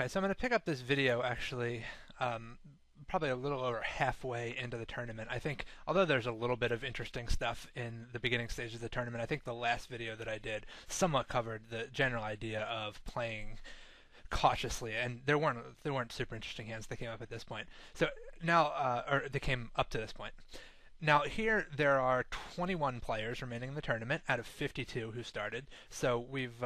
Okay, so I'm going to pick up this video actually probably a little over halfway into the tournament. I think, although there's a little bit of interesting stuff in the beginning stages of the tournament, I think the last video that I did somewhat covered the general idea of playing cautiously, and there weren't super interesting hands that came up at this point. So now, or they came up to this point. Now here there are 21 players remaining in the tournament out of 52 who started. So we've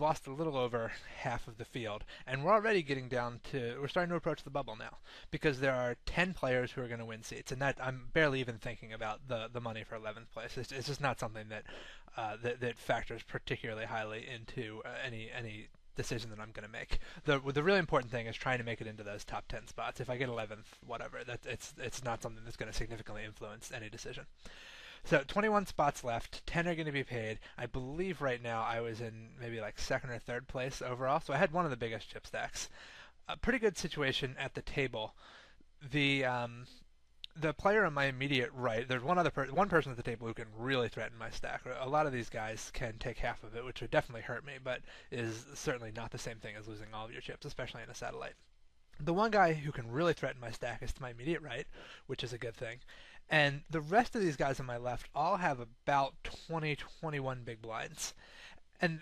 lost a little over half of the field, and we're already getting down to we're starting to approach the bubble now because there are 10 players who are going to win seats, and that I'm barely even thinking about the money for 11th place. It's just not something that factors particularly highly into any decision that I'm going to make. The really important thing is trying to make it into those top 10 spots. If I get 11th, whatever, it's not something that's going to significantly influence any decision. So 21 spots left, 10 are going to be paid. I believe right now I was in maybe like second or third place overall, so I had one of the biggest chip stacks. A pretty good situation at the table. The player on my immediate right, there's one person at the table who can really threaten my stack. A lot of these guys can take half of it, which would definitely hurt me, but is certainly not the same thing as losing all of your chips, especially in a satellite. The one guy who can really threaten my stack is to my immediate right, which is a good thing. And the rest of these guys on my left all have about 20, 21 big blinds. And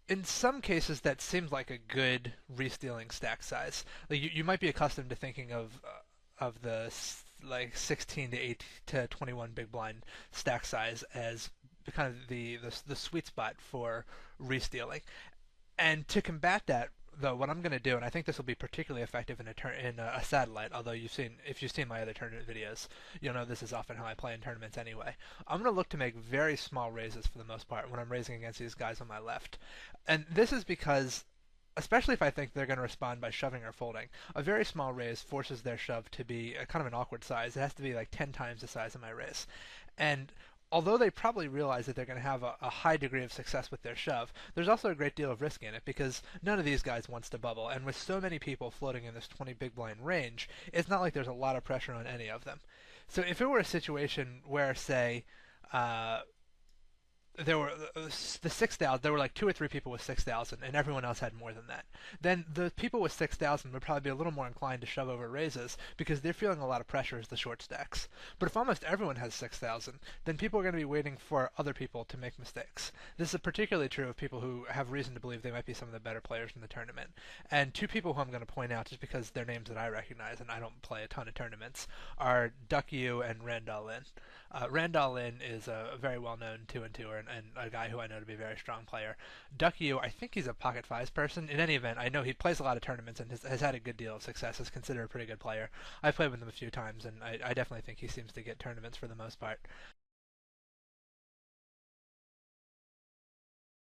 in some cases, that seems like a good re-stealing stack size. Like you might be accustomed to thinking of the like 16 to 8 to 21 big blind stack size as kind of the sweet spot for re-stealing. And to combat that, though, what I'm going to do, and I think this will be particularly effective in a satellite, although if you've seen my other tournament videos, you'll know this is often how I play in tournaments anyway. I'm going to look to make very small raises for the most part when I'm raising against these guys on my left. And this is because especially if I think they're going to respond by shoving or folding. A very small raise forces their shove to be a kind of an awkward size. It has to be like 10 times the size of my raise. And although they probably realize that they're going to have a high degree of success with their shove, there's also a great deal of risk in it because none of these guys wants to bubble. And with so many people floating in this 20 big blind range, it's not like there's a lot of pressure on any of them. So if it were a situation where, say, there were the 6,000. There were like two or three people with 6,000, and everyone else had more than that. Then the people with 6,000 would probably be a little more inclined to shove over raises because they're feeling a lot of pressure as the short stacks. But if almost everyone has 6,000, then people are going to be waiting for other people to make mistakes. This is particularly true of people who have reason to believe they might be some of the better players in the tournament. And two people who I'm going to point out just because they're names that I recognize and I don't play a ton of tournaments are Duck Yu and Randall Lin. Randall Lin is a very well-known 2-and-2er and a guy who I know to be a very strong player. Duck Yu, I think he's a pocket fives person. In any event, I know he plays a lot of tournaments and has had a good deal of success. Is considered a pretty good player. I've played with him a few times, and I definitely think he seems to get tournaments for the most part.